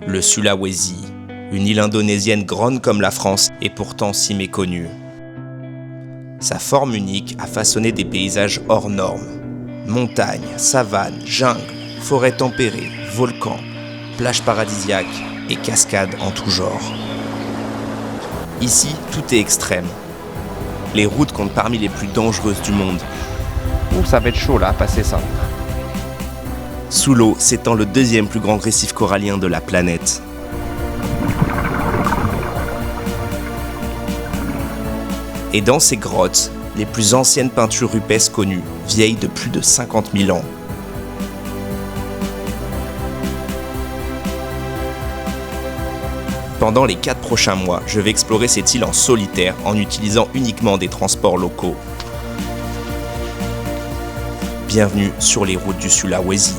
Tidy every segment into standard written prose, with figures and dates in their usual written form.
Le Sulawesi, une île indonésienne grande comme la France et pourtant si méconnue. Sa forme unique a façonné des paysages hors normes. Montagnes, savanes, jungles, forêts tempérées, volcans, plages paradisiaques et cascades en tout genre. Ici, tout est extrême. Les routes comptent parmi les plus dangereuses du monde. Ça va être chaud là, à passer ça. Sous l'eau s'étend le deuxième plus grand récif corallien de la planète. Et dans ces grottes, les plus anciennes peintures rupestres connues, vieilles de plus de 50 000 ans. Pendant les 4 prochains mois, je vais explorer cette île en solitaire en utilisant uniquement des transports locaux. Bienvenue sur les routes du Sulawesi.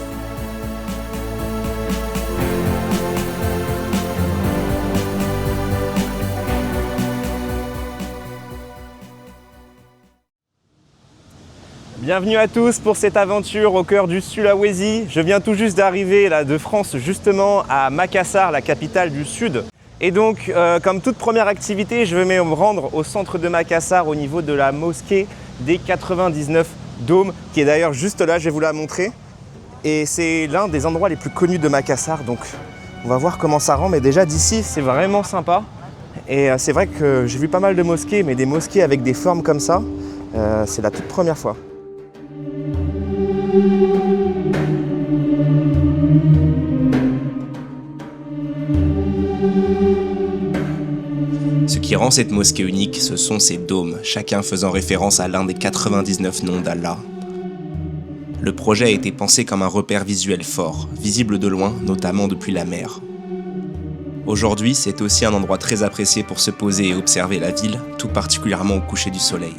Bienvenue à tous pour cette aventure au cœur du Sulawesi. Je viens tout juste d'arriver là de France justement à Makassar, la capitale du Sud. Et donc, comme toute première activité, je vais me rendre au centre de Makassar au niveau de la mosquée des 99 dômes, qui est d'ailleurs juste là, je vais vous la montrer. Et c'est l'un des endroits les plus connus de Makassar, donc on va voir comment ça rend. Mais déjà d'ici, c'est vraiment sympa. Et c'est vrai que j'ai vu pas mal de mosquées, mais des mosquées avec des formes comme ça, c'est la toute première fois. Ce qui rend cette mosquée unique, ce sont ses dômes, chacun faisant référence à l'un des 99 noms d'Allah. Le projet a été pensé comme un repère visuel fort, visible de loin, notamment depuis la mer. Aujourd'hui, c'est aussi un endroit très apprécié pour se poser et observer la ville, tout particulièrement au coucher du soleil.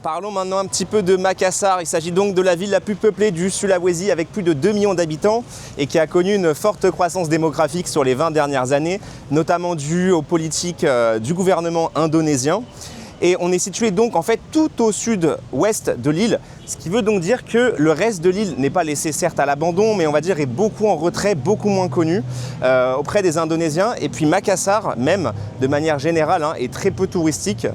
Parlons maintenant un petit peu de Makassar. Il s'agit donc de la ville la plus peuplée du Sulawesi avec plus de 2 millions d'habitants et qui a connu une forte croissance démographique sur les 20 dernières années, notamment due aux politiques du gouvernement indonésien. Et on est situé donc en fait tout au sud-ouest de l'île, ce qui veut donc dire que le reste de l'île n'est pas laissé certes à l'abandon, mais on va dire est beaucoup en retrait, beaucoup moins connu auprès des Indonésiens. Et puis Makassar, même de manière générale, est très peu touristique.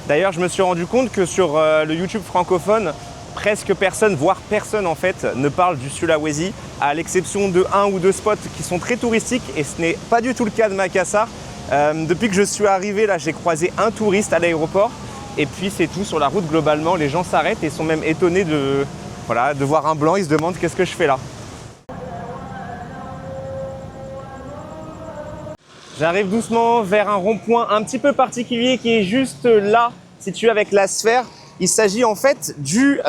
D'ailleurs, je me suis rendu compte que sur le YouTube francophone, presque personne, voire personne en fait, ne parle du Sulawesi, à l'exception de 1 ou 2 spots qui sont très touristiques, et ce n'est pas du tout le cas de Makassar. Depuis que je suis arrivé là, j'ai croisé un touriste à l'aéroport, et puis c'est tout. Sur la route, globalement, les gens s'arrêtent et sont même étonnés de voir un blanc. Ils se demandent qu'est-ce que je fais là. J'arrive doucement vers un rond-point un petit peu particulier qui est juste là, situé avec la sphère. Il s'agit en fait du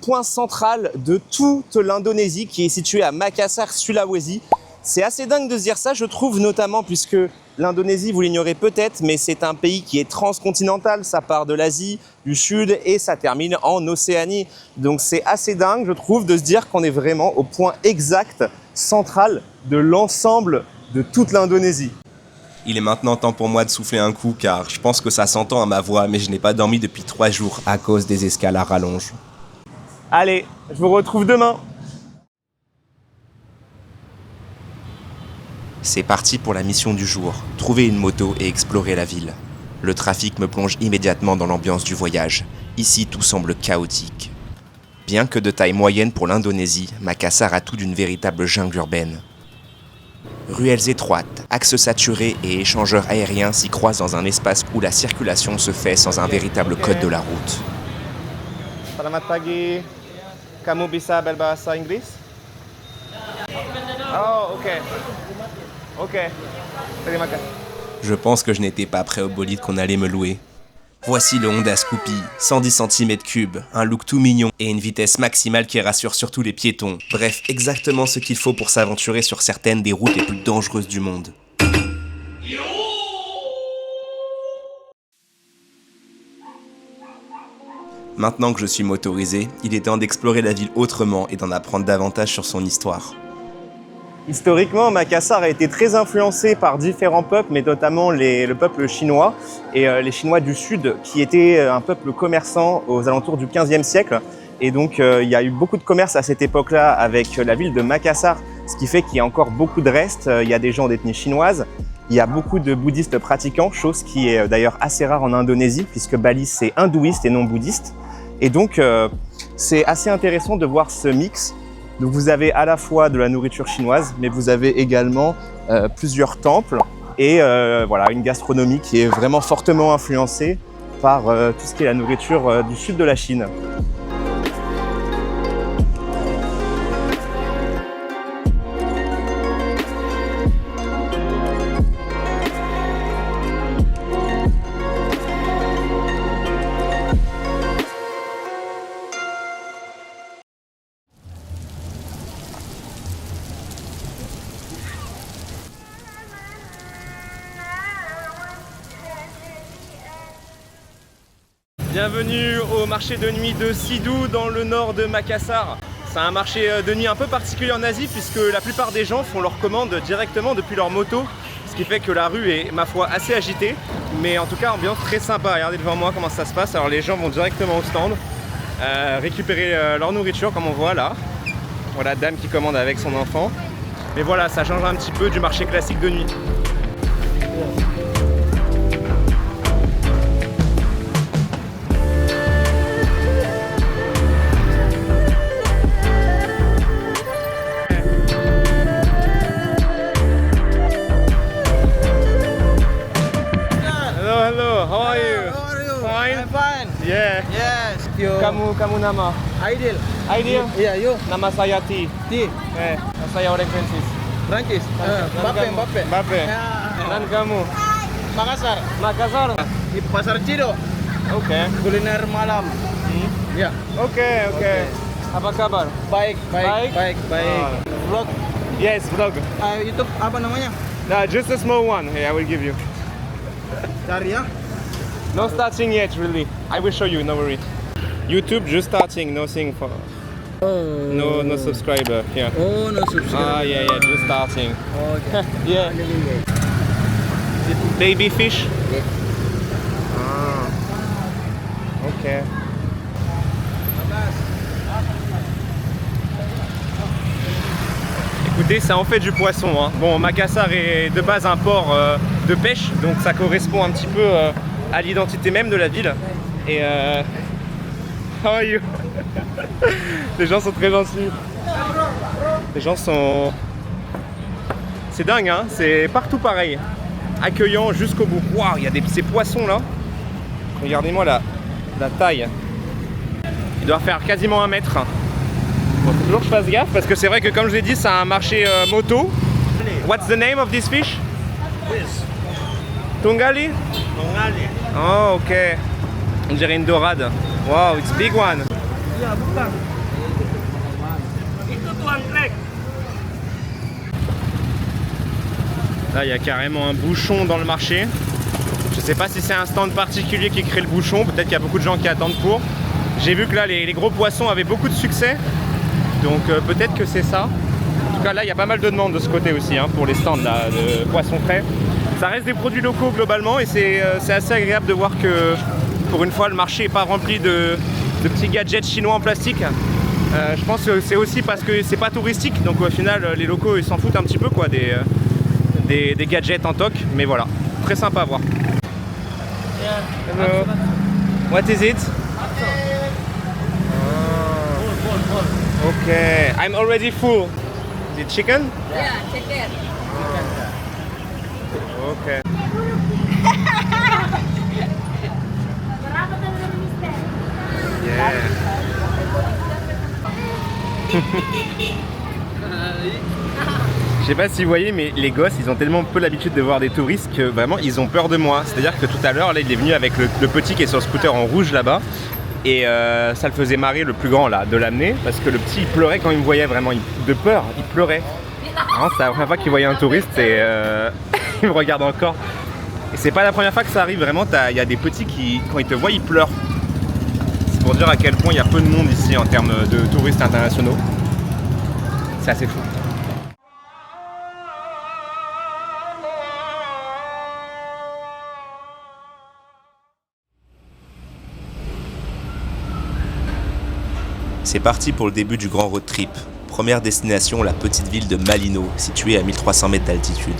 point central de toute l'Indonésie qui est situé à Makassar, Sulawesi. C'est assez dingue de se dire ça, je trouve, notamment puisque l'Indonésie, vous l'ignorez peut-être, mais c'est un pays qui est transcontinental. Ça part de l'Asie, du Sud et ça termine en Océanie. Donc c'est assez dingue, je trouve, de se dire qu'on est vraiment au point exact, central de l'ensemble de toute l'Indonésie. Il est maintenant temps pour moi de souffler un coup car je pense que ça s'entend à ma voix, mais je n'ai pas dormi depuis 3 jours à cause des escales à rallonge. Allez, je vous retrouve demain. C'est parti pour la mission du jour, trouver une moto et explorer la ville. Le trafic me plonge immédiatement dans l'ambiance du voyage. Ici, tout semble chaotique. Bien que de taille moyenne pour l'Indonésie, Makassar a tout d'une véritable jungle urbaine. Ruelles étroites, axes saturés et échangeurs aériens s'y croisent dans un espace où la circulation se fait sans un véritable code de la route. Selamat pagi. Kamu bisa berbahasa Inggris? Oh, ok. Ok. Terima kasih. Je pense que je n'étais pas prêt au bolide qu'on allait me louer. Voici le Honda Scoopy, 110 cm3, un look tout mignon et une vitesse maximale qui rassure surtout les piétons. Bref, exactement ce qu'il faut pour s'aventurer sur certaines des routes les plus dangereuses du monde. Maintenant que je suis motorisé, il est temps d'explorer la ville autrement et d'en apprendre davantage sur son histoire. Historiquement, Makassar a été très influencé par différents peuples, mais notamment le peuple chinois et les Chinois du Sud, qui étaient un peuple commerçant aux alentours du XVe siècle. Et donc, il y a eu beaucoup de commerce à cette époque-là avec la ville de Makassar, ce qui fait qu'il y a encore beaucoup de restes. Il y a des gens d'ethnie chinoise, il y a beaucoup de bouddhistes pratiquants, chose qui est d'ailleurs assez rare en Indonésie, puisque Bali, c'est hindouiste et non bouddhiste. Et donc, c'est assez intéressant de voir ce mix. Donc vous avez à la fois de la nourriture chinoise, mais vous avez également plusieurs temples et voilà, une gastronomie qui est vraiment fortement influencée par tout ce qui est la nourriture du sud de la Chine. Bienvenue au marché de nuit de Sidou dans le nord de Makassar. C'est un marché de nuit un peu particulier en Asie puisque la plupart des gens font leurs commandes directement depuis leur moto, ce qui fait que la rue est, ma foi, assez agitée, mais en tout cas ambiance très sympa. Regardez devant moi comment ça se passe. Alors les gens vont directement au stand récupérer leur nourriture comme on voit là. Voilà, dame qui commande avec son enfant. Mais voilà, ça change un petit peu du marché classique de nuit. Yeah. Yes. You. Kamu nama? Ideal. Aidil? Yeah, you. Nama saya T. T. Saya orang Francis. Prancis. Mbappe. Mbappe. Dan kamu? Makassar. Makassar? Di Pasar Cido. Oke. Kuliner malam. Ya. Oke. Apa kabar? Baik. Vlog. Yes, vlog. YouTube apa namanya? No, just a small one. Here, I will give you. Cari ya. No starting yet, really. I will show you, no worry. YouTube just starting, nothing for... Oh. No subscriber here. Oh, no subscribe. Yeah, just starting. Okay. Yeah. Baby fish? Yes. Ok. Écoutez, ça en fait du poisson. Hein. Bon, Makassar est de base un port de pêche, donc ça correspond un petit peu à l'identité même de la ville. Et how are you? Les gens sont très gentils. Les gens sont... C'est dingue, hein, c'est partout pareil. Accueillant jusqu'au bout. Waouh, il y a ces poissons là. Regardez-moi la taille. Il doit faire quasiment 1 mètre. Bon, faut toujours que je fasse gaffe parce que c'est vrai que comme je l'ai dit, c'est un marché moto. What's the name of this fish? Tungali? Tungali. Oh, ok. On dirait une dorade. Wow, it's big one. Ya, bukan. Itu tuan trek. Là, il y a carrément un bouchon dans le marché. Je sais pas si c'est un stand particulier qui crée le bouchon. Peut-être qu'il y a beaucoup de gens qui attendent pour. J'ai vu que là, les gros poissons avaient beaucoup de succès. Donc peut-être que c'est ça. En tout cas, là, il y a pas mal de demandes de ce côté aussi, hein, pour les stands là, de poissons frais. Ça reste des produits locaux globalement et c'est assez agréable de voir que pour une fois le marché n'est pas rempli de petits gadgets chinois en plastique. Je pense que c'est aussi parce que c'est pas touristique, donc au final les locaux ils s'en foutent un petit peu quoi, des gadgets en toc, mais voilà, très sympa à voir. Hello. What is it? Okay, I'm already full. Is it chicken? Yeah, chicken. Okay. Yeah. Je sais pas si vous voyez, mais les gosses, ils ont tellement peu l'habitude de voir des touristes que vraiment, ils ont peur de moi. C'est-à-dire que tout à l'heure, là, il est venu avec le petit qui est sur le scooter en rouge là-bas. Et ça le faisait marrer le plus grand là, de l'amener. Parce que le petit, il pleurait quand il me voyait vraiment. De peur, il pleurait. Hein, c'est la première fois qu'il voyait un touriste et il me regarde encore. Et c'est pas la première fois que ça arrive, vraiment. Il y a des petits qui, quand ils te voient, ils pleurent. C'est pour dire à quel point il y a peu de monde ici en termes de touristes internationaux. C'est assez fou. C'est parti pour le début du grand road trip. Première destination, la petite ville de Malino, située à 1300 mètres d'altitude.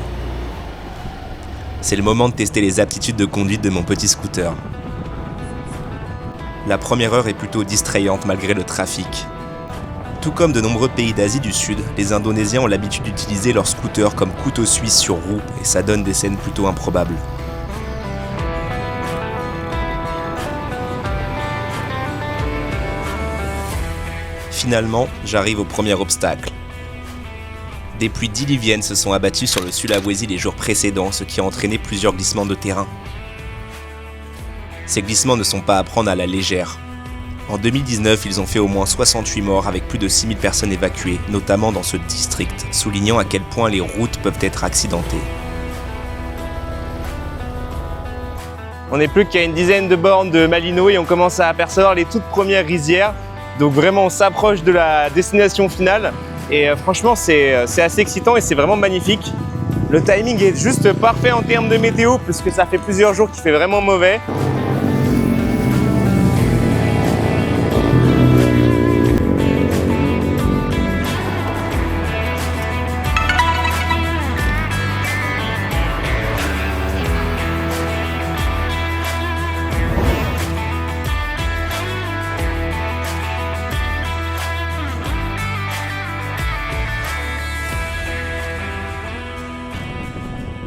C'est le moment de tester les aptitudes de conduite de mon petit scooter. La première heure est plutôt distrayante malgré le trafic. Tout comme de nombreux pays d'Asie du Sud, les Indonésiens ont l'habitude d'utiliser leurs scooters comme couteau suisse sur roue et ça donne des scènes plutôt improbables. Finalement, j'arrive au premier obstacle. Des pluies diluviennes se sont abattues sur le Sulawesi les jours précédents, ce qui a entraîné plusieurs glissements de terrain. Ces glissements ne sont pas à prendre à la légère. En 2019, ils ont fait au moins 68 morts avec plus de 6000 personnes évacuées, notamment dans ce district, soulignant à quel point les routes peuvent être accidentées. On n'est plus qu'à une dizaine de bornes de Malino et on commence à apercevoir les toutes premières rizières. Donc vraiment on s'approche de la destination finale et franchement c'est assez excitant et c'est vraiment magnifique. Le timing est juste parfait en termes de météo puisque ça fait plusieurs jours qu'il fait vraiment mauvais.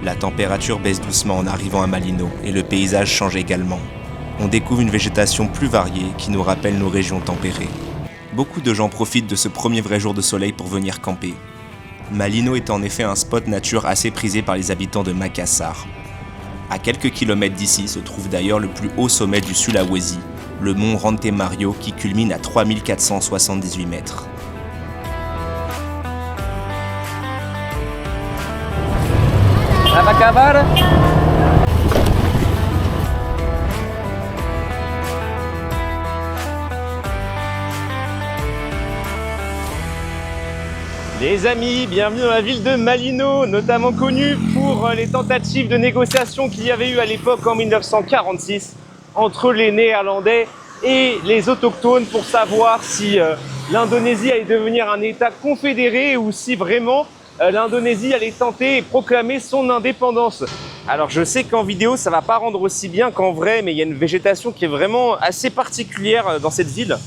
La température baisse doucement en arrivant à Malino et le paysage change également. On découvre une végétation plus variée qui nous rappelle nos régions tempérées. Beaucoup de gens profitent de ce premier vrai jour de soleil pour venir camper. Malino est en effet un spot nature assez prisé par les habitants de Makassar. À quelques kilomètres d'ici se trouve d'ailleurs le plus haut sommet du Sulawesi, le mont Rante Mario qui culmine à 3478 mètres. Apa kabar? Les amis, bienvenue dans la ville de Malino, notamment connue pour les tentatives de négociation qu'il y avait eu à l'époque en 1946 entre les Néerlandais et les autochtones pour savoir si l'Indonésie allait devenir un État confédéré ou si vraiment l'Indonésie allait tenter et proclamer son indépendance. Alors je sais qu'en vidéo ça va pas rendre aussi bien qu'en vrai, mais il y a une végétation qui est vraiment assez particulière dans cette ville,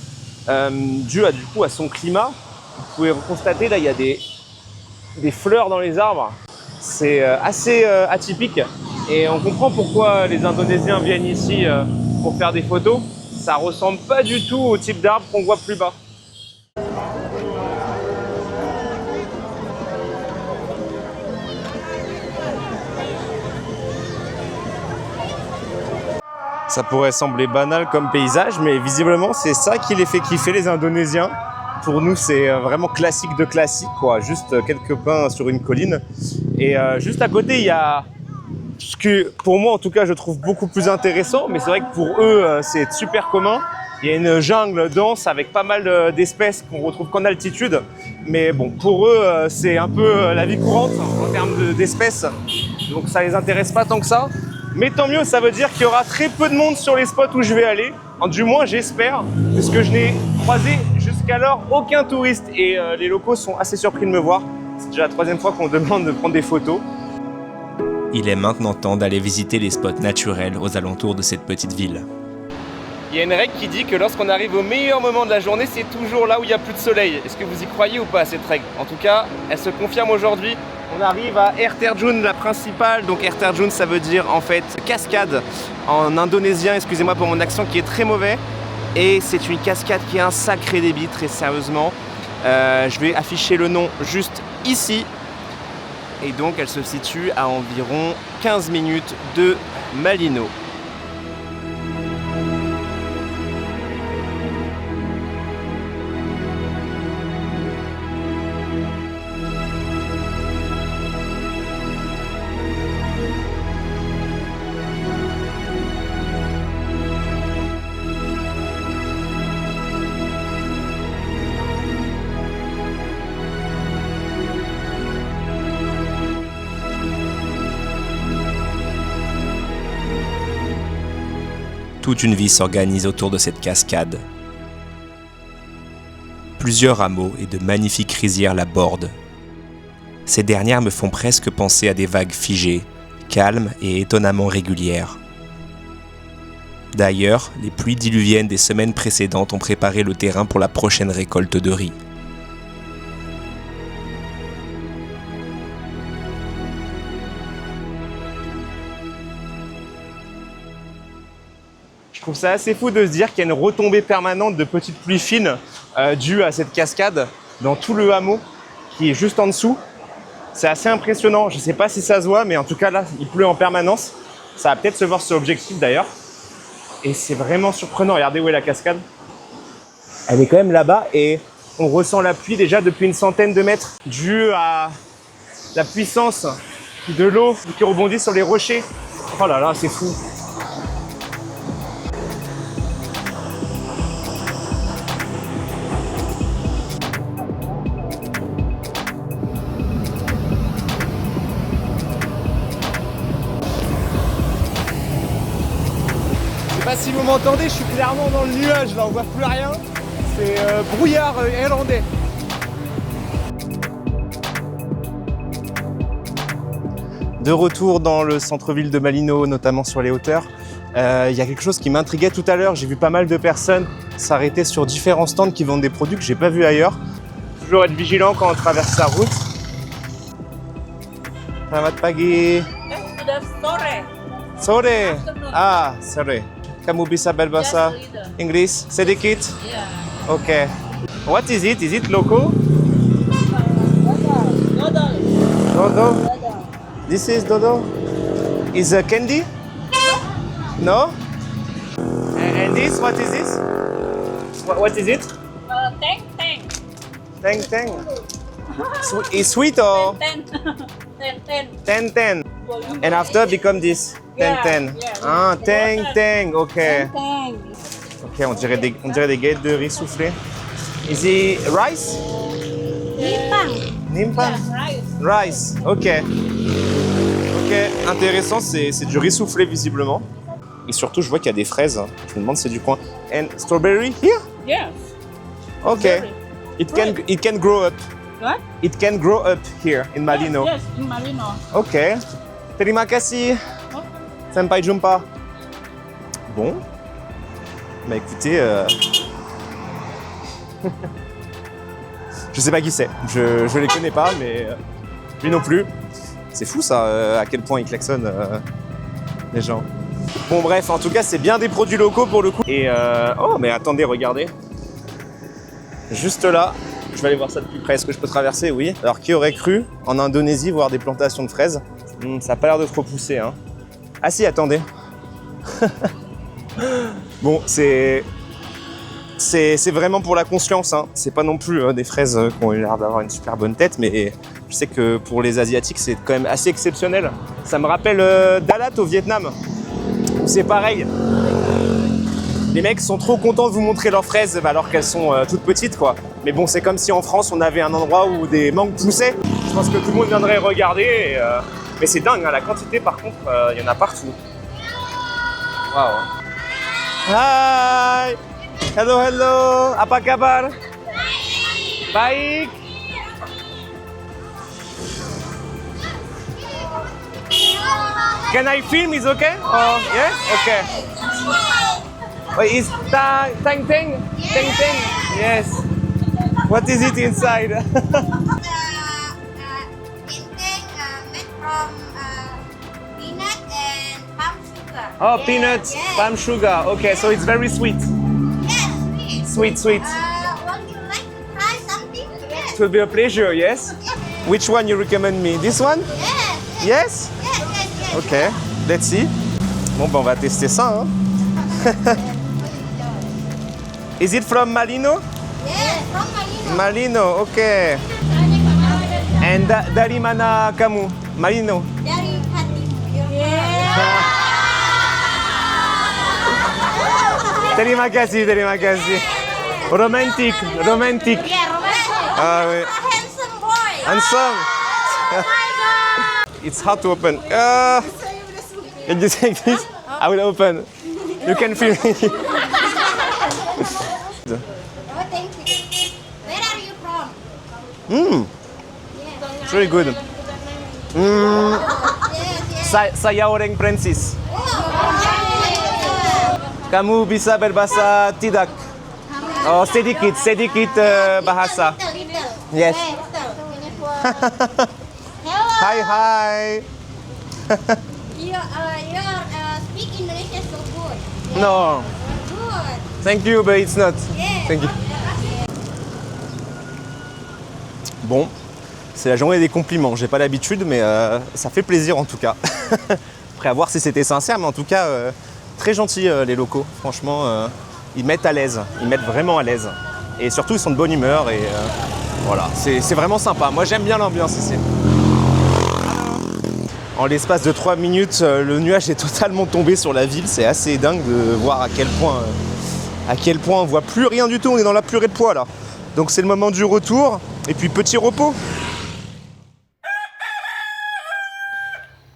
due du coup à son climat. Vous pouvez constater là il y a des fleurs dans les arbres, c'est assez atypique et on comprend pourquoi les Indonésiens viennent ici pour faire des photos. Ça ressemble pas du tout au type d'arbre qu'on voit plus bas. Ça pourrait sembler banal comme paysage, mais visiblement c'est ça qui les fait kiffer les Indonésiens. Pour nous c'est vraiment classique de classique, quoi. Juste quelques pins sur une colline. Et juste à côté il y a ce que pour moi en tout cas je trouve beaucoup plus intéressant, mais c'est vrai que pour eux c'est super commun. Il y a une jungle dense avec pas mal d'espèces qu'on retrouve qu'en altitude. Mais bon, pour eux c'est un peu la vie courante en termes d'espèces. Donc ça les intéresse pas tant que ça. Mais tant mieux, ça veut dire qu'il y aura très peu de monde sur les spots où je vais aller. Du moins, j'espère, puisque je n'ai croisé jusqu'alors aucun touriste. Et les locaux sont assez surpris de me voir. C'est déjà la 3e fois qu'on me demande de prendre des photos. Il est maintenant temps d'aller visiter les spots naturels aux alentours de cette petite ville. Il y a une règle qui dit que lorsqu'on arrive au meilleur moment de la journée, c'est toujours là où il n'y a plus de soleil. Est-ce que vous y croyez ou pas à cette règle? En tout cas, elle se confirme aujourd'hui. On arrive à Air Terjun, la principale. Donc Air Terjun, ça veut dire en fait cascade en indonésien. Excusez-moi pour mon accent qui est très mauvais. Et c'est une cascade qui a un sacré débit, très sérieusement. Je vais afficher le nom juste ici. Et donc elle se situe à environ 15 minutes de Malino. Toute une vie s'organise autour de cette cascade. Plusieurs hameaux et de magnifiques rizières la bordent. Ces dernières me font presque penser à des vagues figées, calmes et étonnamment régulières. D'ailleurs, les pluies diluviennes des semaines précédentes ont préparé le terrain pour la prochaine récolte de riz. Je trouve ça assez fou de se dire qu'il y a une retombée permanente de petites pluies fines dues à cette cascade dans tout le hameau qui est juste en dessous. C'est assez impressionnant. Je ne sais pas si ça se voit, mais en tout cas là, il pleut en permanence. Ça va peut-être se voir sur l'objectif d'ailleurs. Et c'est vraiment surprenant. Regardez où est la cascade. Elle est quand même là-bas et on ressent la pluie déjà depuis une centaine de mètres due à la puissance de l'eau qui rebondit sur les rochers. Oh là là, c'est fou. Je sais pas si vous m'entendez, je suis clairement dans le nuage, là on voit plus rien. C'est brouillard irlandais. De retour dans le centre-ville de Malino, notamment sur les hauteurs, il y a quelque chose qui m'intriguait tout à l'heure. J'ai vu pas mal de personnes s'arrêter sur différents stands qui vendent des produits que j'ai pas vus ailleurs. Toujours être vigilant quand on traverse la route. Selamat pagi. Sore. Ah, sore. Kamu bisa berbahasa Inggris sedikit? Yeah. Okay. What is it? Is it local? Dodo. This is Dodo. Is a candy? No? And this, what is this? What is it? Tang. Tang. Is sweet or? 10. And after become this? 10. Ah, tang. Okay. Ok, on dirait des galettes de riz soufflé. Is it rice? Nimpang. Rice. Ok, intéressant, c'est du riz soufflé visiblement. Et surtout, je vois qu'il y a des fraises. Je me demande si c'est du coin. And strawberry here? Yes. Ok. It can grow up. What? It can grow up here in Malino. Yes, in Malino. Ok. Terima kasih. Sampai jumpa. Bon. Bah écoutez, je sais pas qui c'est, je les connais pas, mais lui non plus. C'est fou ça, à quel point ils klaxonnent les gens. Bon bref, en tout cas c'est bien des produits locaux pour le coup. Et oh mais attendez, regardez. Juste là, je vais aller voir ça de plus près. Est-ce que je peux traverser? Oui. Alors qui aurait cru en Indonésie voir des plantations de fraises? Ça a pas l'air de trop pousser, hein. Ah si, attendez. Bon, c'est vraiment pour la conscience, hein. C'est pas non plus des fraises qui ont l'air d'avoir une super bonne tête, mais je sais que pour les Asiatiques, c'est quand même assez exceptionnel. Ça me rappelle Dalat au Vietnam, où c'est pareil. Les mecs sont trop contents de vous montrer leurs fraises alors qu'elles sont toutes petites, quoi. Mais bon, c'est comme si en France, on avait un endroit où des mangues poussaient. Je pense que tout le monde viendrait regarder. Mais c'est dingue, hein, la quantité, par contre, il y en a partout. Waouh. Hai. Hello. Apa kabar? Baik. Can I film? Is okay? Oh, yes? Okay. Wait, is tang? Yes. What is it inside? Made from peanut and palm sugar. Oh, peanuts, palm sugar. Okay, so it's very sweet. Yes, Sweet. would you like to try something? Yes. It will be a pleasure, yes? Which one you recommend me? This one? Yes. Yes? Okay, let's see. Bon, ben on va tester ça, hein. Is it from Malino? Yes, from Malino. Malino, okay. And dari mana kamu? Malino. Dari hatimu. Terima kasih. Romantic. Yeah, romantic. Ah, oui. Handsome boy. Handsome. Oh my God. It's hard to open. Can you take this? I will open. You can feel it. Oh, thank you. Where It's really good. Saya orang Prancis. Kamu bisa berbahasa tidak? Oh, sedikit bahasa. Yes. Hi, hi. You speak English so good. No, Good. thank you, but it's not. Yeah. Thank you. Bon, c'est la journée des compliments. J'ai pas l'habitude, mais ça fait plaisir en tout cas. Après, à voir si c'était sincère, mais en tout cas, très gentils les locaux. Franchement, ils mettent à l'aise. Ils mettent vraiment à l'aise. Et surtout, ils sont de bonne humeur. Et voilà, c'est vraiment sympa. Moi, j'aime bien l'ambiance ici. En l'espace de 3 minutes, le nuage est totalement tombé sur la ville. C'est assez dingue de voir à quel point on voit plus rien du tout. On est dans la purée de pois là. Donc c'est le moment du retour. Et puis petit repos.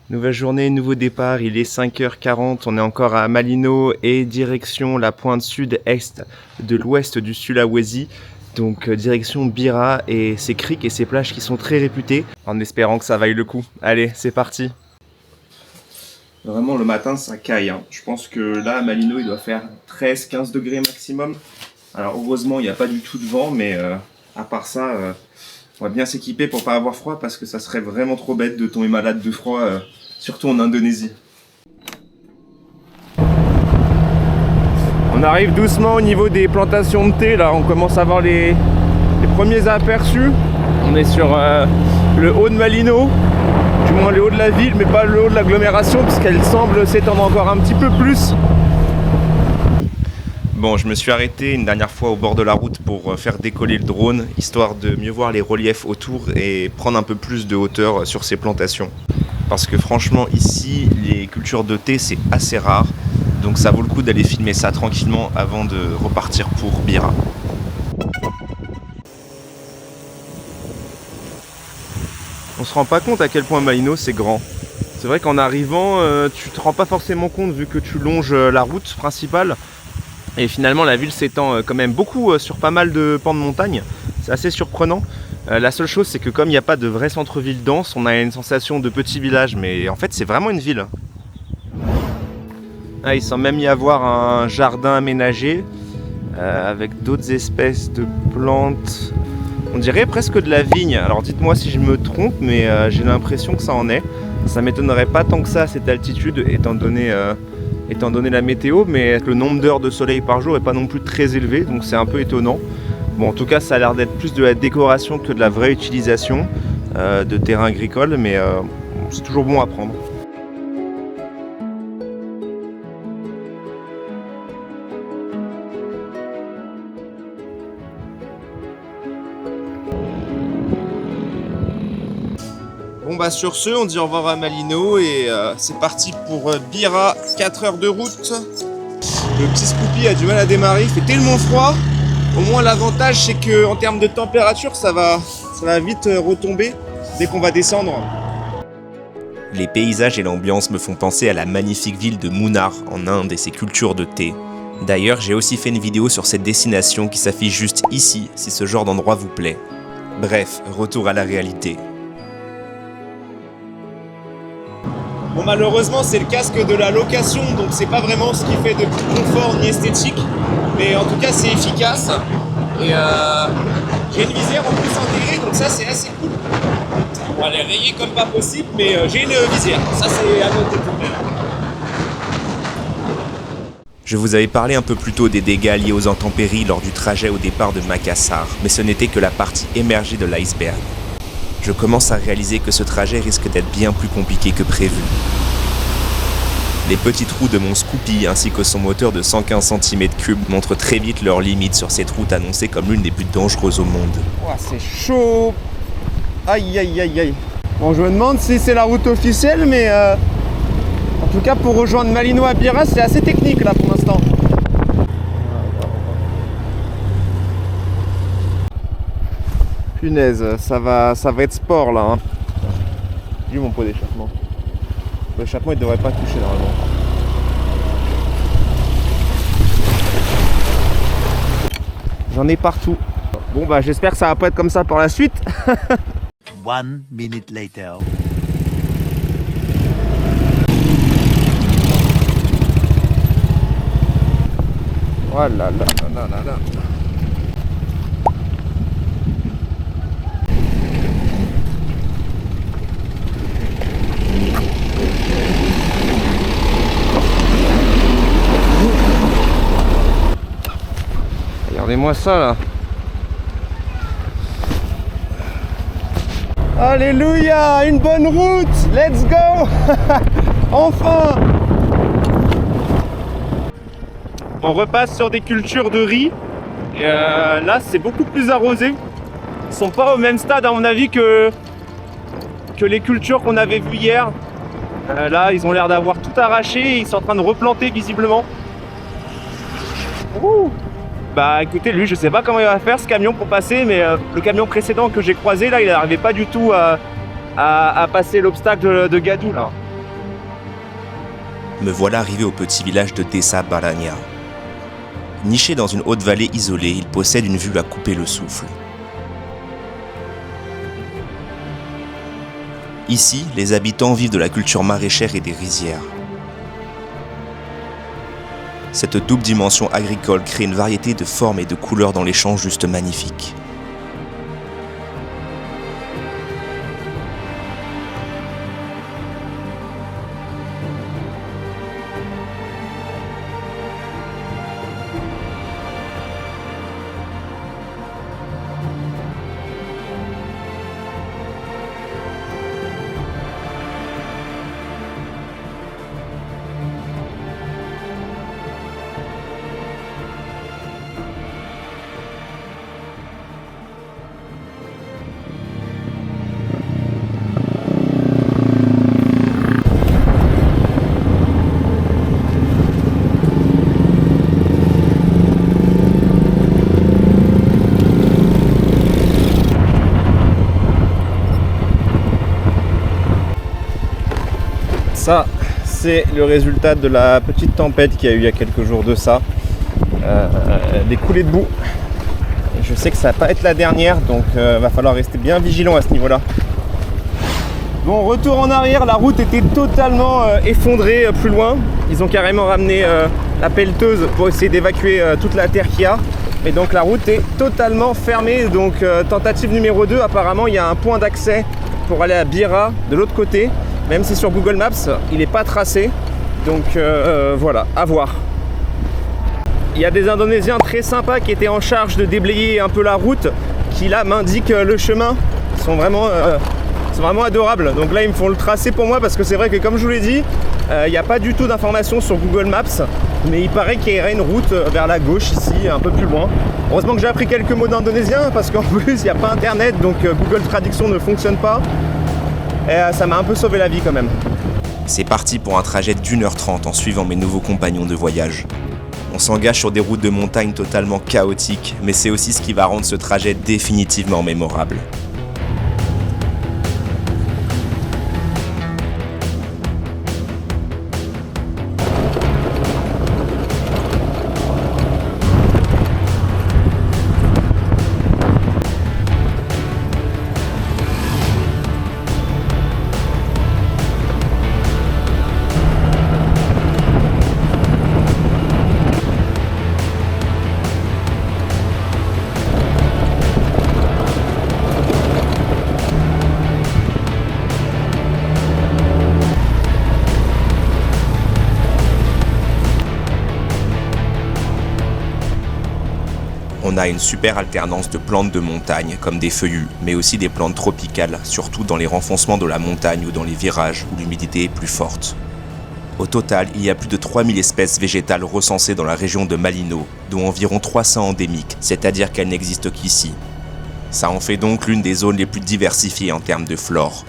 Nouvelle journée, nouveau départ. Il est 5h40. On est encore à Malino et direction la pointe sud-est de l'ouest du Sulawesi. Donc direction Bira et ses criques et ses plages qui sont très réputées, en espérant que ça vaille le coup. Allez, c'est parti. Vraiment le matin ça caille, hein. Je pense que là à Malino il doit faire 13-15 degrés maximum. Alors heureusement il n'y a pas du tout de vent, mais à part ça, on va bien s'équiper pour pas avoir froid parce que ça serait vraiment trop bête de tomber malade de froid, surtout en Indonésie. On arrive doucement au niveau des plantations de thé, là on commence à voir les premiers aperçus. On est sur le haut de Malino, du moins le haut de la ville, mais pas le haut de l'agglomération puisqu'elle semble s'étendre encore un petit peu plus. Bon, je me suis arrêté une dernière fois au bord de la route pour faire décoller le drone, histoire de mieux voir les reliefs autour et prendre un peu plus de hauteur sur ces plantations. Parce que franchement ici, les cultures de thé c'est assez rare. Donc ça vaut le coup d'aller filmer ça tranquillement avant de repartir pour Bira. On se rend pas compte à quel point Malino c'est grand. C'est vrai qu'en arrivant, tu te rends pas forcément compte vu que tu longes la route principale. Et finalement la ville s'étend quand même beaucoup sur pas mal de pans de montagne. C'est assez surprenant. La seule chose c'est que comme il n'y a pas de vrai centre-ville dense, on a une sensation de petit village. Mais en fait c'est vraiment une ville. Ah, il semble même y avoir un jardin aménagé avec d'autres espèces de plantes. On dirait presque de la vigne. Alors dites-moi si je me trompe, mais j'ai l'impression que ça en est. Ça m'étonnerait pas tant que ça à cette altitude, étant donné la météo, mais le nombre d'heures de soleil par jour est pas non plus très élevé, donc c'est un peu étonnant. Bon, en tout cas, ça a l'air d'être plus de la décoration que de la vraie utilisation de terrain agricole, mais c'est toujours bon à prendre. Bon bah sur ce, on dit au revoir à Malino et c'est parti pour Bira, 4 heures de route. Le petit Scoopy a du mal à démarrer, il fait tellement froid. Au moins l'avantage c'est que en termes de température ça va vite retomber dès qu'on va descendre. Les paysages et l'ambiance me font penser à la magnifique ville de Munnar en Inde et ses cultures de thé. D'ailleurs j'ai aussi fait une vidéo sur cette destination qui s'affiche juste ici si ce genre d'endroit vous plaît. Bref, retour à la réalité. Bon malheureusement c'est le casque de la location donc c'est pas vraiment ce qui fait de confort ni esthétique mais en tout cas c'est efficace et j'ai une visière en plus intégrée donc ça c'est assez cool. On va les rayer comme pas possible mais j'ai une visière, ça c'est à noter tout de même. Je vous avais parlé un peu plus tôt des dégâts liés aux intempéries lors du trajet au départ de Makassar mais ce n'était que la partie émergée de l'iceberg. Je commence à réaliser que ce trajet risque d'être bien plus compliqué que prévu. Les petits trous de mon Scoopy ainsi que son moteur de 115 cm3 montrent très vite leurs limites sur cette route annoncée comme l'une des plus dangereuses au monde. Oh, c'est chaud! Aïe aïe aïe aïe! Bon, je me demande si c'est la route officielle, mais en tout cas pour rejoindre Malino à Bira, c'est assez technique là pour l'instant. Punaise, ça va être sport là. Hein. J'ai vu mon pot d'échappement. L'échappement il devrait pas toucher normalement. J'en ai partout. Bon bah j'espère que ça va pas être comme ça par la suite. 1 minute later. Voilà, là, là, là, là. Regardez-moi ça là. Alléluia, une bonne route. Let's go. Enfin. On repasse sur des cultures de riz. Et là, c'est beaucoup plus arrosé. Ils sont pas au même stade, à mon avis, que les cultures qu'on avait vues hier. Là, ils ont l'air d'avoir tout arraché. Et ils sont en train de replanter visiblement. Ouh. Bah écoutez, lui, je sais pas comment il va faire ce camion pour passer, mais le camion précédent que j'ai croisé, là, il n'arrivait pas du tout à passer l'obstacle de Gadou, là. Me voilà arrivé au petit village de Desa Baranya. Niché dans une haute vallée isolée, il possède une vue à couper le souffle. Ici, les habitants vivent de la culture maraîchère et des rizières. Cette double dimension agricole crée une variété de formes et de couleurs dans les champs juste magnifiques. Ça, c'est le résultat de la petite tempête qu'il y a eu il y a quelques jours de ça. Des coulées de boue. Je sais que ça va pas être la dernière, donc va falloir rester bien vigilant à ce niveau-là. Bon, retour en arrière, la route était totalement effondrée plus loin. Ils ont carrément ramené la pelleteuse pour essayer d'évacuer toute la terre qu'il y a. Et donc la route est totalement fermée. Donc tentative numéro 2, apparemment il y a un point d'accès pour aller à Bira de l'autre côté. Même si sur Google Maps, il n'est pas tracé. Donc voilà, à voir. Il y a des Indonésiens très sympas qui étaient en charge de déblayer un peu la route, qui là m'indiquent le chemin. Ils sont vraiment adorables. Donc là, ils me font le tracé pour moi parce que c'est vrai que comme je vous l'ai dit, il n'y a pas du tout d'informations sur Google Maps. Mais il paraît qu'il y aurait une route vers la gauche ici, un peu plus loin. Heureusement que j'ai appris quelques mots d'indonésien parce qu'en plus, il n'y a pas internet, donc Google Traduction ne fonctionne pas. Et ça m'a un peu sauvé la vie quand même. C'est parti pour un trajet d'1h30 en suivant mes nouveaux compagnons de voyage. On s'engage sur des routes de montagne totalement chaotiques, mais c'est aussi ce qui va rendre ce trajet définitivement mémorable. On a une super alternance de plantes de montagne, comme des feuillus, mais aussi des plantes tropicales, surtout dans les renfoncements de la montagne ou dans les virages où l'humidité est plus forte. Au total, il y a plus de 3000 espèces végétales recensées dans la région de Malino, dont environ 300 endémiques, c'est-à-dire qu'elles n'existent qu'ici. Ça en fait donc l'une des zones les plus diversifiées en termes de flore.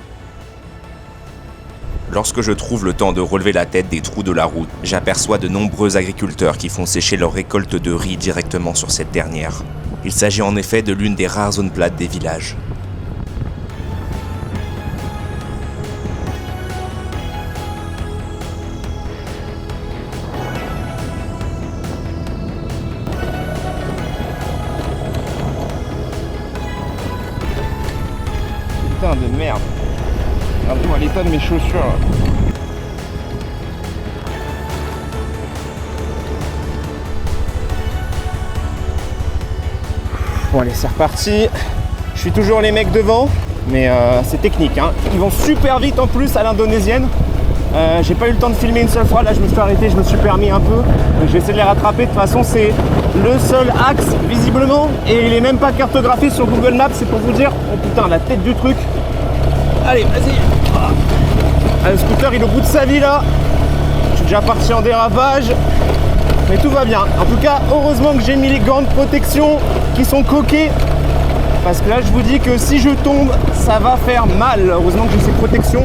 Lorsque je trouve le temps de relever la tête des trous de la route, j'aperçois de nombreux agriculteurs qui font sécher leur récolte de riz directement sur cette dernière. Il s'agit en effet de l'une des rares zones plates des villages. de merde. Regardez-moi l'état de mes chaussures. Bon allez, c'est reparti. Je suis toujours les mecs devant, mais c'est technique, hein. Ils vont super vite en plus à l'indonésienne. J'ai pas eu le temps de filmer une seule fois, là je me suis arrêté, je me suis permis un peu. Donc je vais essayer de les rattraper, de toute façon c'est le seul axe visiblement. Et il est même pas cartographié sur Google Maps, c'est pour vous dire. Oh putain, la tête du truc. Allez, vas-y. Ah, le scooter il est au bout de sa vie là. Je suis déjà parti en dérapage. Mais tout va bien. En tout cas, heureusement que j'ai mis les gants de protection qui sont coqués. Parce que là, je vous dis que si je tombe, ça va faire mal. Heureusement que j'ai ces protections.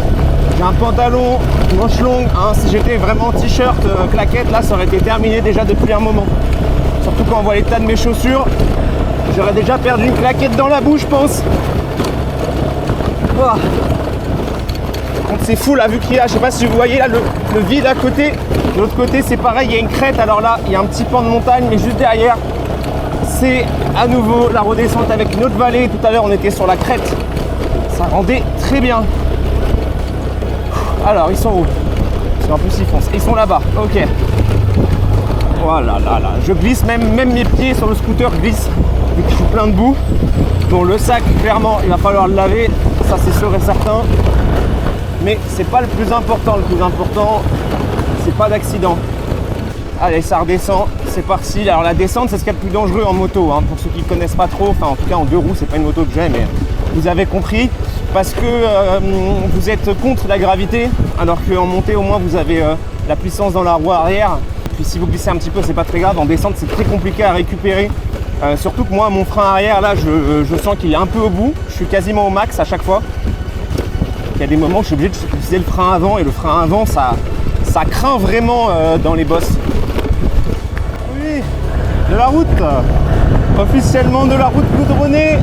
J'ai un pantalon, manche longue. Hein. Si j'étais vraiment t-shirt, claquette, là, ça aurait été terminé déjà depuis un moment. Surtout quand on voit l'état de mes chaussures. J'aurais déjà perdu une claquette dans la bouche, je pense. Oh. C'est fou là, vu qu'il y a, je sais pas si vous voyez là, le vide à côté. De l'autre côté, c'est pareil, il y a une crête. Alors là, il y a un petit pan de montagne, mais juste derrière, c'est à nouveau la redescente avec une autre vallée. Tout à l'heure, on était sur la crête. Ça rendait très bien. Alors, ils sont où? Parce qu'en plus, ils foncent. Ils sont là-bas. Ok. Voilà, là. Je glisse, même mes pieds sur le scooter glissent. Vu que je suis plein de boue. Bon, le sac, clairement, il va falloir le laver. Ça, c'est sûr et certain. Mais c'est pas le plus important. Le plus important, c'est pas d'accident. Allez, ça redescend, c'est parti. Alors la descente, c'est ce qu'il y a de plus dangereux en moto, hein. Pour ceux qui ne connaissent pas trop, enfin en tout cas en deux roues, c'est pas une moto que j'ai, mais vous avez compris. Parce que vous êtes contre la gravité, alors qu'en montée au moins vous avez la puissance dans la roue arrière. Puis si vous glissez un petit peu, c'est pas très grave. En descente, c'est très compliqué à récupérer. Surtout que moi, mon frein arrière, là, je sens qu'il est un peu au bout. Je suis quasiment au max à chaque fois. Il y a des moments où je suis obligé de utiliser le frein avant, et le frein avant, ça craint vraiment dans les bosses. Oui, de la route. Officiellement de la route goudronnée.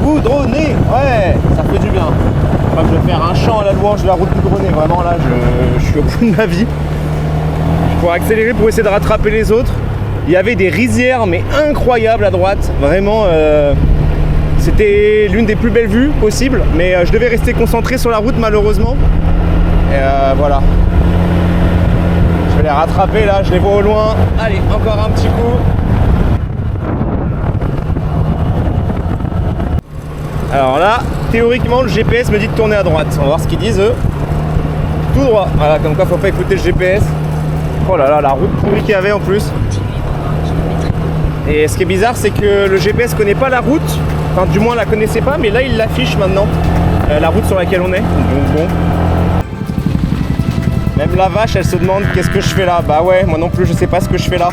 Goudronnée, ouais, ça fait du bien. Je crois que je vais faire un chant à la louange de la route goudronnée. Vraiment là, je suis au bout de ma vie. Je pourrais accélérer pour essayer de rattraper les autres. Il y avait des rizières, mais incroyables à droite. Vraiment, c'était l'une des plus belles vues possibles. Mais je devais rester concentré sur la route malheureusement. Et voilà. Je vais les rattraper là, je les vois au loin. Allez, encore un petit coup. Alors là, théoriquement, le GPS me dit de tourner à droite. On va voir ce qu'ils disent eux. Tout droit. Voilà, comme quoi, faut pas écouter le GPS. Oh là là, la route pourrie qu'il y avait en plus. Et ce qui est bizarre, c'est que le GPS connaît pas la route. Enfin, du moins, la connaissait pas, mais là, il l'affiche maintenant. La route sur laquelle on est. Donc bon. Même la vache, elle se demande qu'est-ce que je fais là. Bah ouais, moi non plus, je sais pas ce que je fais là.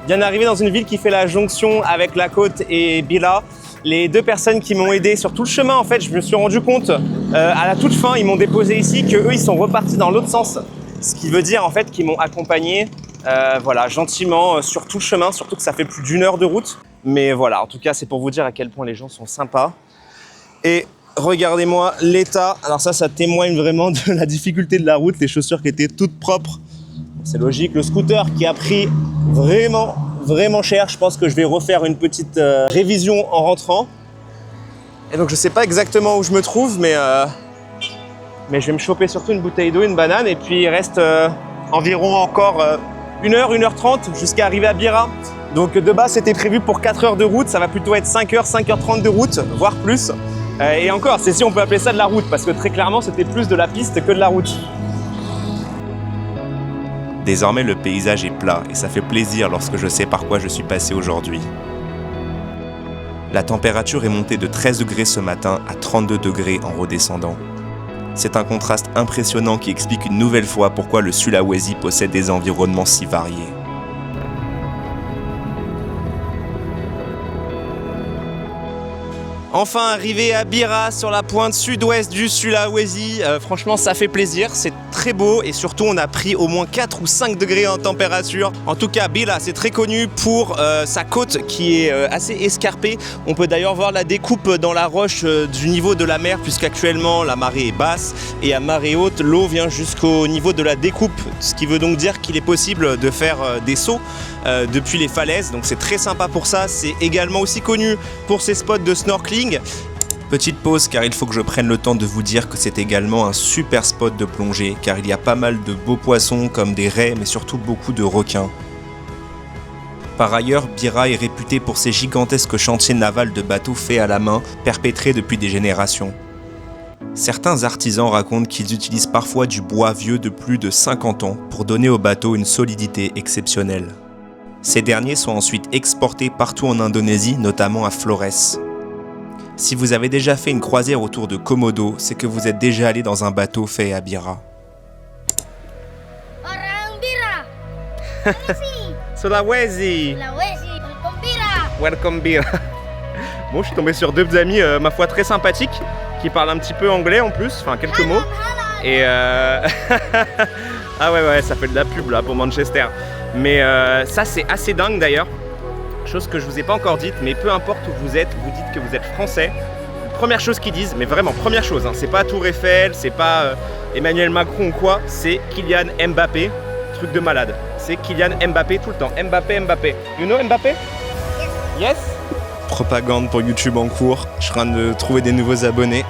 Bien arrivé dans une ville qui fait la jonction avec la côte et Bila. Les deux personnes qui m'ont aidé sur tout le chemin, en fait, je me suis rendu compte à la toute fin, ils m'ont déposé ici, qu'eux, ils sont repartis dans l'autre sens. Ce qui veut dire, en fait, qu'ils m'ont accompagné, voilà, gentiment sur tout le chemin, surtout que ça fait plus d'1 heure de route. Mais voilà, en tout cas, c'est pour vous dire à quel point les gens sont sympas. Et regardez-moi l'état. Alors ça témoigne vraiment de la difficulté de la route, les chaussures qui étaient toutes propres. C'est logique, le scooter qui a pris vraiment cher. Je pense que je vais refaire une petite révision en rentrant. Et donc je sais pas exactement où je me trouve, mais je vais me choper surtout une bouteille d'eau, une banane, et puis il reste environ encore 1 heure, 1h30 jusqu'à arriver à Bira. Donc de base c'était prévu pour 4 heures de route, ça va plutôt être 5 heures, 5h30 de route, voire plus. Et encore, c'est si on peut appeler ça de la route, parce que très clairement c'était plus de la piste que de la route. Désormais, le paysage est plat et ça fait plaisir lorsque je sais par quoi je suis passé aujourd'hui. La température est montée de 13 degrés ce matin à 32 degrés en redescendant. C'est un contraste impressionnant qui explique une nouvelle fois pourquoi le Sulawesi possède des environnements si variés. Enfin arrivé à Bira sur la pointe sud-ouest du Sulawesi, franchement ça fait plaisir, c'est très beau et surtout on a pris au moins 4 ou 5 degrés en température. En tout cas Bira c'est très connu pour sa côte qui est assez escarpée. On peut d'ailleurs voir la découpe dans la roche du niveau de la mer puisqu'actuellement la marée est basse et à marée haute l'eau vient jusqu'au niveau de la découpe. Ce qui veut donc dire qu'il est possible de faire des sauts depuis les falaises, donc c'est très sympa pour ça. C'est également aussi connu pour ses spots de snorkeling. Petite pause car il faut que je prenne le temps de vous dire que c'est également un super spot de plongée car il y a pas mal de beaux poissons comme des raies mais surtout beaucoup de requins. Par ailleurs, Bira est réputé pour ses gigantesques chantiers navals de bateaux faits à la main, perpétrés depuis des générations. Certains artisans racontent qu'ils utilisent parfois du bois vieux de plus de 50 ans pour donner au bateau une solidité exceptionnelle. Ces derniers sont ensuite exportés partout en Indonésie, notamment à Flores. Si vous avez déjà fait une croisière autour de Komodo, c'est que vous êtes déjà allé dans un bateau fait à Bira. Orang Bira. Sulawesi. Sulawesi. Welcome Bira. Welcome Bira. Bon, je suis tombé sur deux amis, ma foi, très sympathiques, qui parlent un petit peu anglais en plus, enfin quelques mots. Et ah ouais, ça fait de la pub là pour Manchester. Mais ça c'est assez dingue d'ailleurs. Chose que je vous ai pas encore dite, mais peu importe où vous êtes, vous dites que vous êtes français. Première chose qu'ils disent, mais vraiment première chose, hein, c'est pas Tour Eiffel, c'est pas Emmanuel Macron ou quoi, c'est Kylian Mbappé, truc de malade. C'est Kylian Mbappé tout le temps. Mbappé. You know Mbappé? Yes. Propagande pour YouTube en cours. Je suis en train de trouver des nouveaux abonnés.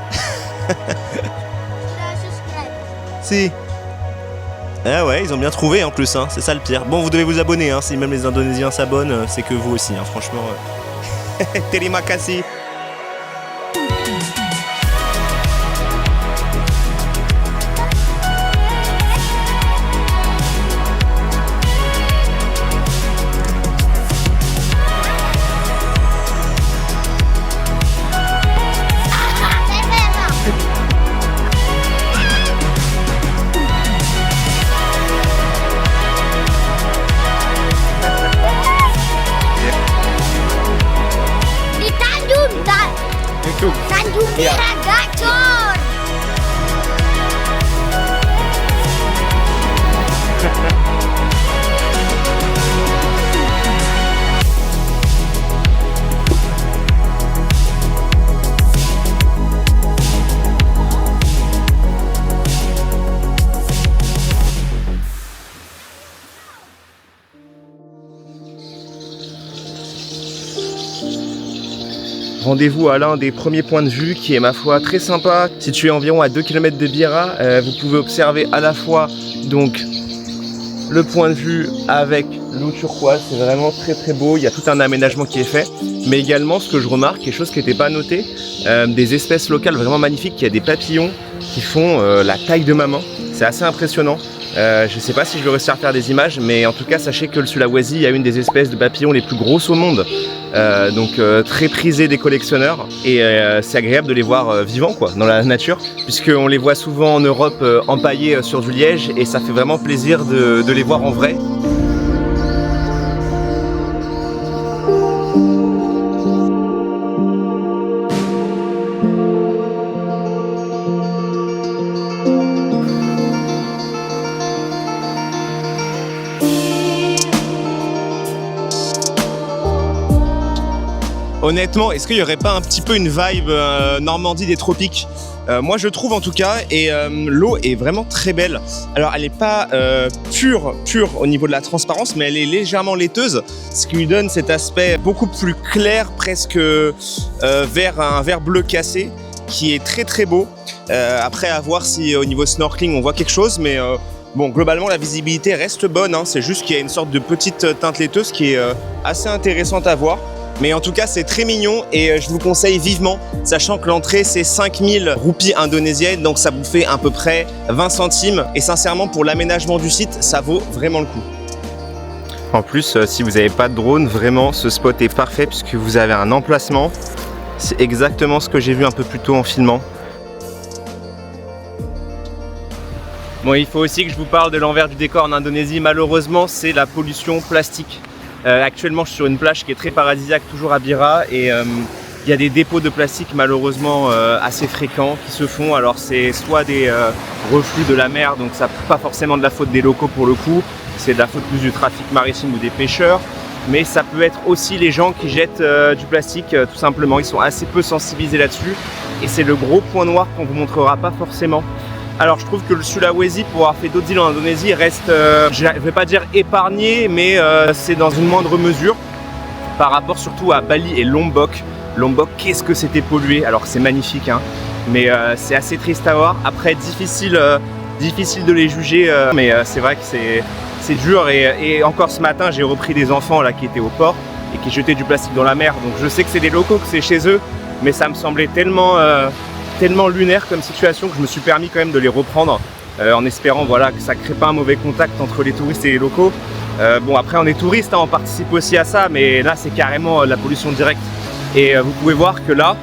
Si. Ah ouais, ils ont bien trouvé en plus, hein, c'est ça le pire. Bon, vous devez vous abonner, hein, si même les Indonésiens s'abonnent, c'est que vous aussi, hein, franchement. Terima kasih. Tanjung Bira Gacor. Rendez-vous à l'un des premiers points de vue qui est ma foi très sympa. Situé environ à 2 km de Bira, vous pouvez observer à la fois donc le point de vue avec l'eau turquoise, c'est vraiment très beau, il y a tout un aménagement qui est fait. Mais également ce que je remarque, quelque chose qui n'était pas noté, des espèces locales vraiment magnifiques, il y a des papillons qui font la taille de ma main, c'est assez impressionnant. Je ne sais pas si je vais réussir à faire des images, mais en tout cas sachez que le Sulawesi a une des espèces de papillons les plus grosses au monde, donc très prisée des collectionneurs, et c'est agréable de les voir vivants quoi, dans la nature, puisqu'on les voit souvent en Europe empaillés sur du liège, et ça fait vraiment plaisir de les voir en vrai. Honnêtement, est-ce qu'il n'y aurait pas un petit peu une vibe Normandie des tropiques? Moi je trouve en tout cas, et l'eau est vraiment très belle. Alors elle n'est pas pure au niveau de la transparence, mais elle est légèrement laiteuse, ce qui lui donne cet aspect beaucoup plus clair, presque vers un vert bleu cassé, qui est très beau. Après à voir si au niveau snorkeling on voit quelque chose, mais bon, globalement la visibilité reste bonne, hein. C'est juste qu'il y a une sorte de petite teinte laiteuse qui est assez intéressante à voir. Mais en tout cas c'est très mignon et je vous conseille vivement, sachant que l'entrée c'est 5000 roupies indonésiennes, donc ça vous fait à peu près 20 centimes, et sincèrement pour l'aménagement du site ça vaut vraiment le coup. En plus si vous n'avez pas de drone, vraiment ce spot est parfait puisque vous avez un emplacement, c'est exactement ce que j'ai vu un peu plus tôt en filmant. Bon, il faut aussi que je vous parle de l'envers du décor en Indonésie, malheureusement c'est la pollution plastique. Actuellement je suis sur une plage qui est très paradisiaque, toujours à Bira, et Il y a des dépôts de plastique malheureusement assez fréquents qui se font. Alors c'est soit des reflux de la mer, donc ça pas forcément de la faute des locaux pour le coup, c'est de la faute plus du trafic maritime ou des pêcheurs. Mais ça peut être aussi les gens qui jettent du plastique tout simplement. Ils sont assez peu sensibilisés là-dessus. Et c'est le gros point noir qu'on vous montrera pas forcément. Alors je trouve que le Sulawesi, pour avoir fait d'autres îles en Indonésie, reste, je ne vais pas dire épargné, mais c'est dans une moindre mesure par rapport surtout à Bali et Lombok. Lombok, qu'est-ce que c'était pollué? Alors c'est magnifique, hein, mais c'est assez triste à voir. Après, difficile de les juger, mais c'est vrai que c'est dur. Et encore ce matin, j'ai repris des enfants là qui étaient au port et qui jetaient du plastique dans la mer. Donc je sais que c'est des locaux, que c'est chez eux, mais ça me semblait tellement lunaire comme situation que je me suis permis quand même de les reprendre en espérant voilà, que ça ne crée pas un mauvais contact entre les touristes et les locaux. Bon, après on est touristes, hein, on participe aussi à ça, mais là c'est carrément la pollution directe. Et vous pouvez voir que là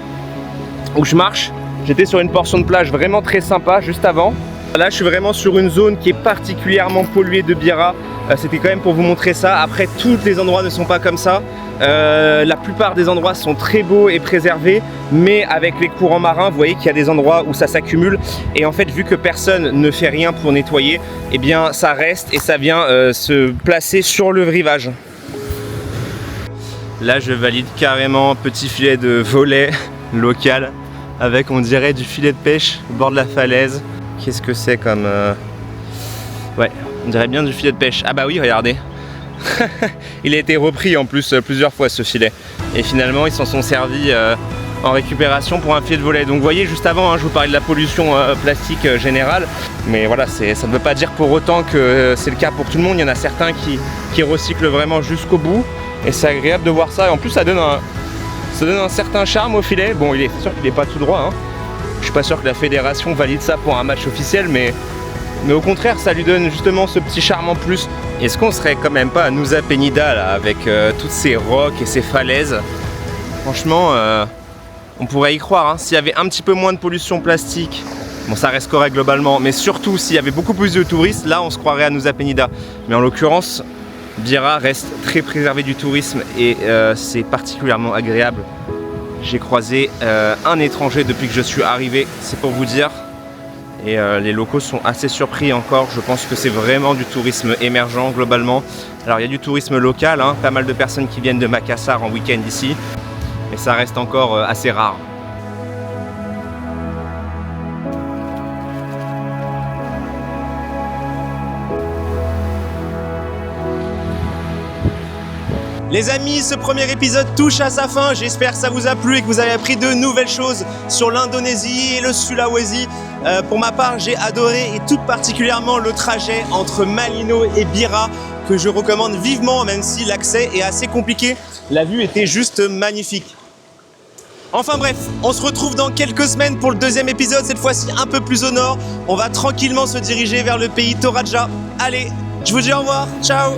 où je marche, j'étais sur une portion de plage vraiment très sympa juste avant. Là je suis vraiment sur une zone qui est particulièrement polluée de Bira. C'était quand même pour vous montrer ça. Après, tous les endroits ne sont pas comme ça. La plupart des endroits sont très beaux et préservés, mais avec les courants marins, vous voyez qu'il y a des endroits où ça s'accumule. Et en fait, vu que personne ne fait rien pour nettoyer, eh bien ça reste et ça vient se placer sur le rivage. Là, je valide carrément petit filet de volet local avec, on dirait, du filet de pêche au bord de la falaise. Qu'est-ce que c'est comme... Ouais, on dirait bien du filet de pêche. Ah bah oui, regardez. Il a été repris en plus plusieurs fois ce filet. Et finalement, ils s'en sont servis en récupération pour un filet de volet. Donc vous voyez, juste avant, hein, je vous parlais de la pollution plastique générale. Mais voilà, ça ne veut pas dire pour autant que c'est le cas pour tout le monde. Il y en a certains qui recyclent vraiment jusqu'au bout. Et c'est agréable de voir ça. Et en plus, ça donne un certain charme au filet. Bon, c'est sûr qu'il n'est pas tout droit, hein. Je suis pas sûr que la fédération valide ça pour un match officiel, mais au contraire, ça lui donne justement ce petit charme en plus. Est-ce qu'on serait quand même pas à Nusa Penida là, avec toutes ces rocs et ces falaises? Franchement, on pourrait y croire, hein. S'il y avait un petit peu moins de pollution plastique, bon ça reste correct globalement, mais surtout s'il y avait beaucoup plus de touristes, là on se croirait à Nusa Penida. Mais en l'occurrence, Bira reste très préservé du tourisme et c'est particulièrement agréable. J'ai croisé un étranger depuis que je suis arrivé, c'est pour vous dire. Et les locaux sont assez surpris encore. Je pense que c'est vraiment du tourisme émergent globalement. Alors il y a du tourisme local, hein, pas mal de personnes qui viennent de Makassar en week-end ici. Mais ça reste encore assez rare. Les amis, ce premier épisode touche à sa fin. J'espère que ça vous a plu et que vous avez appris de nouvelles choses sur l'Indonésie et le Sulawesi. Pour ma part, j'ai adoré et tout particulièrement le trajet entre Malino et Bira que je recommande vivement, même si l'accès est assez compliqué. La vue était juste magnifique. Enfin bref, on se retrouve dans quelques semaines pour le deuxième épisode, cette fois-ci un peu plus au nord. On va tranquillement se diriger vers le pays Toraja. Allez, je vous dis au revoir, ciao!